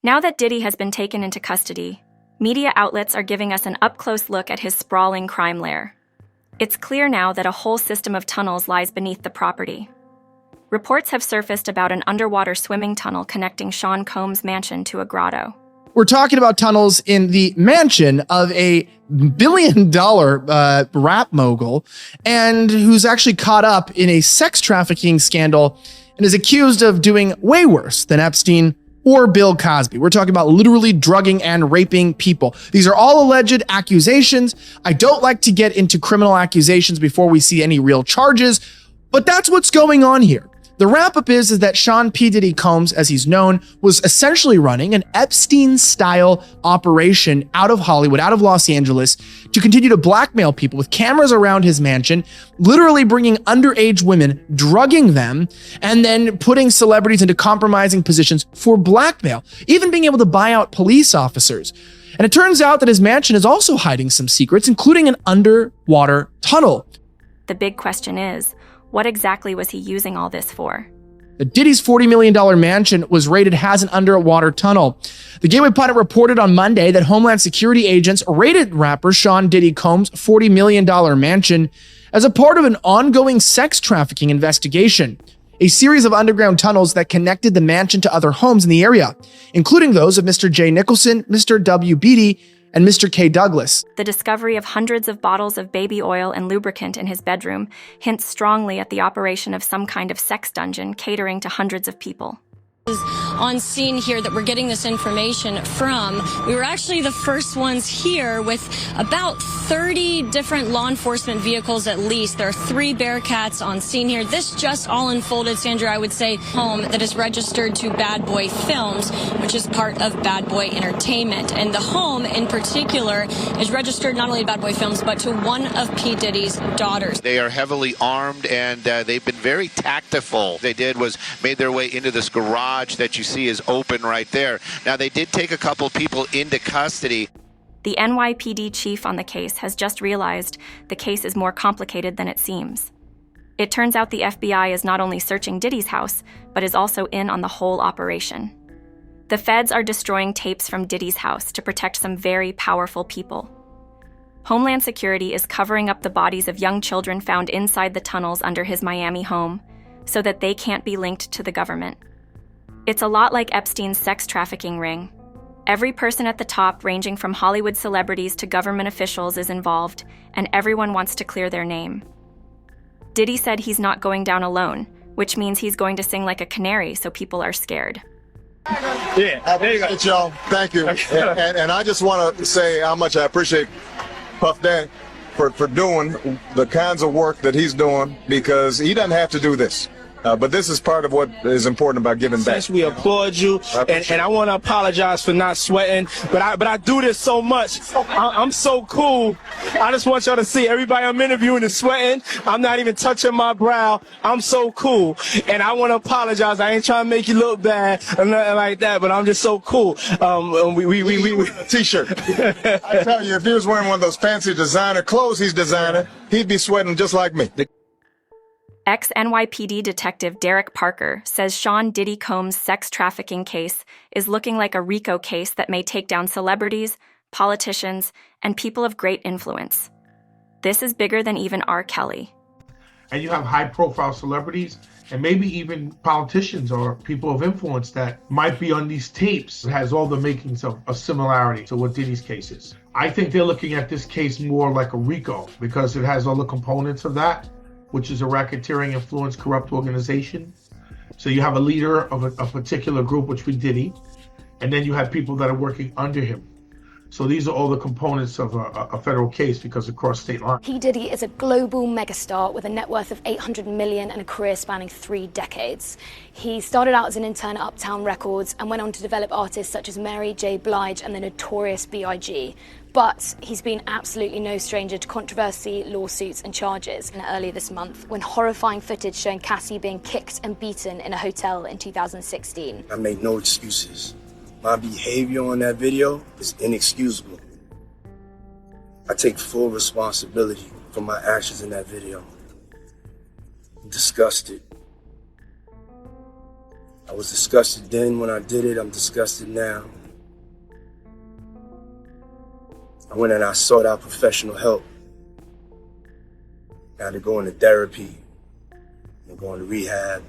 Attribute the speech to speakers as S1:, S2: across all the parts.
S1: Now that Diddy has been taken into custody, media outlets are giving us an up-close look at his sprawling crime lair. It's clear now that a whole system of tunnels lies beneath the property. Reports have surfaced about an underwater swimming tunnel connecting Sean Combs' mansion to a grotto.
S2: We're talking about tunnels in the mansion of a billion-dollar rap mogul, and who's actually caught up in a sex trafficking scandal and is accused of doing way worse than Epstein or Bill Cosby. We're talking about literally drugging and raping people. These are all alleged accusations. I don't like to get into criminal accusations before we see any real charges, but that's what's going on here. The wrap-up is that Sean P. Diddy Combs, as he's known, was essentially running an Epstein-style operation out of Hollywood, out of Los Angeles, to continue to blackmail people with cameras around his mansion, literally bringing underage women, drugging them, and then putting celebrities into compromising positions for blackmail, even being able to buy out police officers. And it turns out that his mansion is also hiding some secrets, including an underwater tunnel.
S1: The big question is, what exactly was he using all this for?
S2: Diddy's $40 million mansion was raided has an underwater tunnel. The Gateway Pundit reported on Monday that Homeland Security agents raided rapper Sean Diddy Combs' $40 million mansion as a part of an ongoing sex trafficking investigation, a series of underground tunnels that connected the mansion to other homes in the area, including those of Mr. J. Nicholson, Mr. W. Beatty, and Mr. K. Douglas.
S1: The discovery of hundreds of bottles of baby oil and lubricant in his bedroom hints strongly at the operation of some kind of sex dungeon catering to hundreds of people.
S3: On scene here that we're getting this information from. We were actually the first ones here with about 30 different law enforcement vehicles at least. There are 3 Bearcats on scene here. This just all unfolded, Sandra, I would say, home that is registered to Bad Boy Films, which is part of Bad Boy Entertainment. And the home in particular is registered not only to Bad Boy Films, but to one of P. Diddy's daughters.
S4: They are heavily armed and they've been very tactful. What they did was made their way into this garage that you see is open right there. Now, they did take a couple people into custody.
S1: The NYPD chief on the case has just realized the case is more complicated than it seems. It turns out the FBI is not only searching Diddy's house, but is also in on the whole operation. The feds are destroying tapes from Diddy's house to protect some very powerful people. Homeland Security is covering up the bodies of young children found inside the tunnels under his Miami home so that they can't be linked to the government. It's a lot like Epstein's sex trafficking ring. Every person at the top, ranging from Hollywood celebrities to government officials, is involved, and everyone wants to clear their name. Diddy said he's not going down alone, which means he's going to sing like a canary so people are scared.
S5: Yeah, there you go. Y'all. Thank you. And I just want to say how much I appreciate Puff Daddy for doing the kinds of work that he's doing, because he doesn't have to do this. But this is part of what is important about giving back.
S6: Yes, we applaud you, and I want to apologize for not sweating, but I do this so much. I'm so cool. I just want y'all to see everybody I'm interviewing is sweating. I'm not even touching my brow. I'm so cool, and I want to apologize. I ain't trying to make you look bad or nothing like that, but I'm just so cool. We
S5: a t-shirt. I tell you, if he was wearing one of those fancy designer clothes he's designing, he'd be sweating just like me.
S1: Ex-NYPD detective Derek Parker says Sean Diddy Combs' sex trafficking case is looking like a RICO case that may take down celebrities, politicians, and people of great influence. This is bigger than even R. Kelly.
S7: And you have high-profile celebrities and maybe even politicians or people of influence that might be on these tapes. It has all the makings of a similarity to what Diddy's case is. I think they're looking at this case more like a RICO because it has all the components of that, which is a racketeering, influence, corrupt organization. So you have a leader of a particular group, which would be Diddy, and then you have people that are working under him. So these are all the components of a federal case because it crossed state lines.
S8: P. Diddy is a global megastar with a net worth of $800 million and a career spanning 3 decades. He started out as an intern at Uptown Records and went on to develop artists such as Mary J. Blige and the notorious B.I.G. But he's been absolutely no stranger to controversy, lawsuits and charges. And earlier this month, when horrifying footage showing Cassie being kicked and beaten in a hotel in 2016.
S9: I make no excuses. My behavior on that video is inexcusable. I take full responsibility for my actions in that video. I'm disgusted. I was disgusted then when I did it. I'm disgusted now. I went and I sought out professional help. I had to go into therapy, and go into rehab.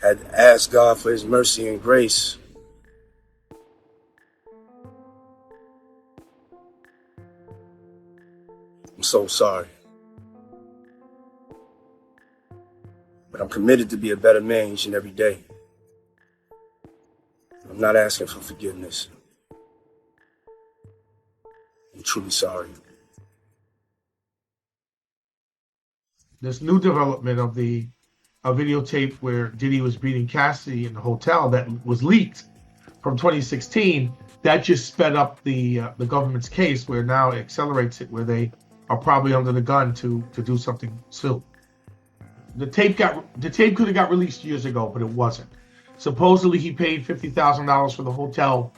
S9: Had to ask God for his mercy and grace. I'm so sorry. But I'm committed to be a better man each and every day. I'm not asking for forgiveness. I'm truly sorry.
S7: This new development of a videotape where Diddy was beating Cassidy in the hotel that was leaked from 2016, that just sped up the government's case, where now it accelerates it, where they are probably under the gun to do something soon. The tape could have got released years ago, but it wasn't. Supposedly he paid $50,000 for the hotel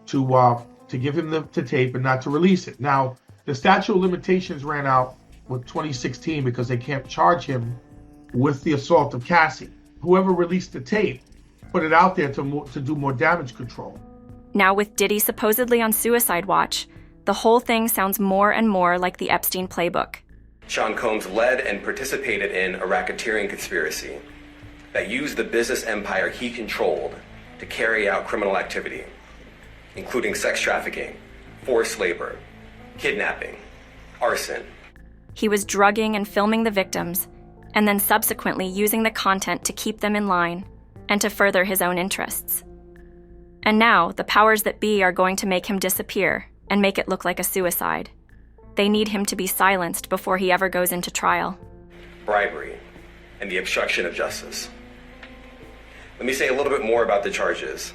S7: to give him the tape and not to release it. Now the statute of limitations ran out with 2016 because they can't charge him with the assault of Cassie. Whoever released the tape put it out there to do more damage control.
S1: Now with Diddy supposedly on suicide watch, the whole thing sounds more and more like the Epstein playbook.
S10: Sean Combs led and participated in a racketeering conspiracy that used the business empire he controlled to carry out criminal activity, including sex trafficking, forced labor, kidnapping, arson.
S1: He was drugging and filming the victims, and then subsequently using the content to keep them in line and to further his own interests. And now, the powers that be are going to make him disappear and make it look like a suicide. They need him to be silenced before he ever goes into trial.
S10: Bribery and the obstruction of justice. Let me say a little bit more about the charges.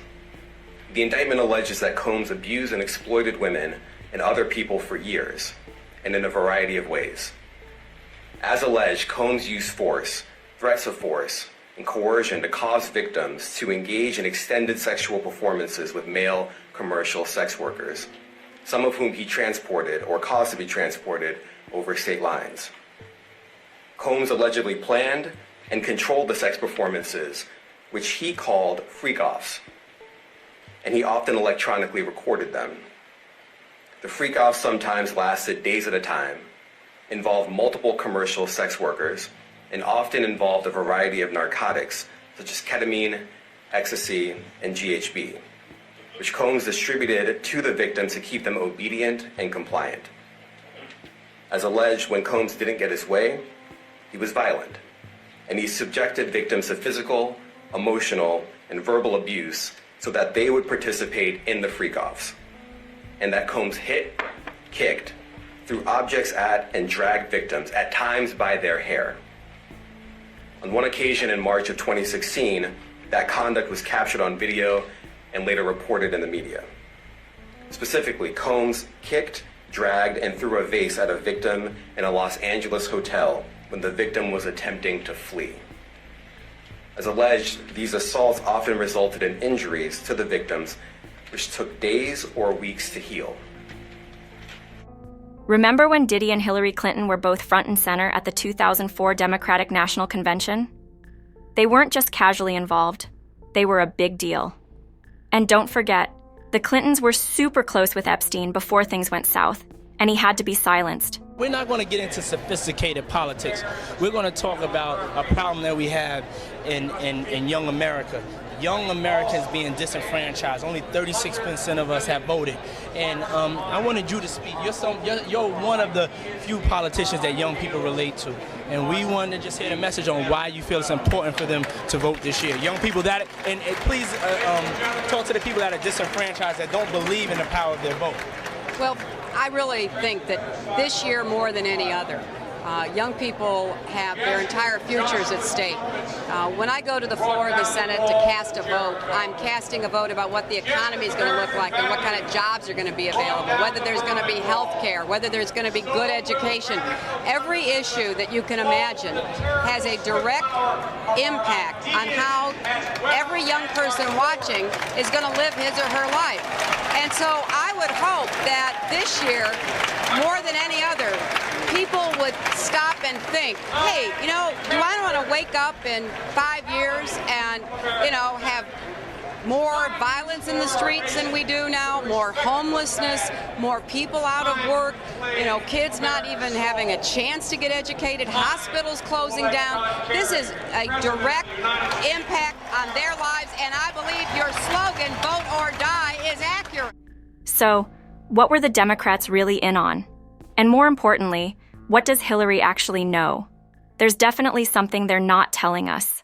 S10: The indictment alleges that Combs abused and exploited women and other people for years, and in a variety of ways. As alleged, Combs used force, threats of force, and coercion to cause victims to engage in extended sexual performances with male commercial sex workers, some of whom he transported or caused to be transported over state lines. Combs allegedly planned and controlled the sex performances, which he called freak-offs, and he often electronically recorded them. The freak-offs sometimes lasted days at a time, involved multiple commercial sex workers, and often involved a variety of narcotics such as ketamine, ecstasy, and GHB, which Combs distributed to the victims to keep them obedient and compliant. As alleged, when Combs didn't get his way, he was violent, and he subjected victims to physical, emotional, and verbal abuse so that they would participate in the freak-offs, and that Combs hit, kicked, threw objects at, and dragged victims, at times by their hair. On one occasion in March of 2016, that conduct was captured on video and later reported in the media. Specifically, Combs kicked, dragged, and threw a vase at a victim in a Los Angeles hotel when the victim was attempting to flee. As alleged, these assaults often resulted in injuries to the victims, which took days or weeks to heal.
S1: Remember when Diddy and Hillary Clinton were both front and center at the 2004 Democratic National Convention? They weren't just casually involved, they were a big deal. And don't forget, the Clintons were super close with Epstein before things went south, and he had to be silenced.
S6: We're not going to get into sophisticated politics. We're going to talk about a problem that we have in young America. Young Americans being disenfranchised. Only 36% of us have voted. And I wanted you to speak. You're one of the few politicians that young people relate to. And we wanted to just hear the message on why you feel it's important for them to vote this year. Young people that, and please talk to the people that are disenfranchised, that don't believe in the power of their vote.
S11: Well, I really think that this year more than any other, young people have their entire futures at stake. When I go to the floor of the Senate to cast a vote, I'm casting a vote about what the economy is going to look like and what kind of jobs are going to be available, whether there's going to be health care, whether there's going to be good education. Every issue that you can imagine has a direct impact on how every young person watching is going to live his or her life. And so I would hope that this year, more than any other, people would stop and think, hey, you know, do I want to wake up in 5 years and, you know, have more violence in the streets than we do now, more homelessness, more people out of work, you know, kids not even having a chance to get educated, hospitals closing down. This is a direct impact on their lives, and I believe your slogan, vote or die, is accurate.
S1: So, what were the Democrats really in on? And more importantly, what does Hillary actually know? There's definitely something they're not telling us.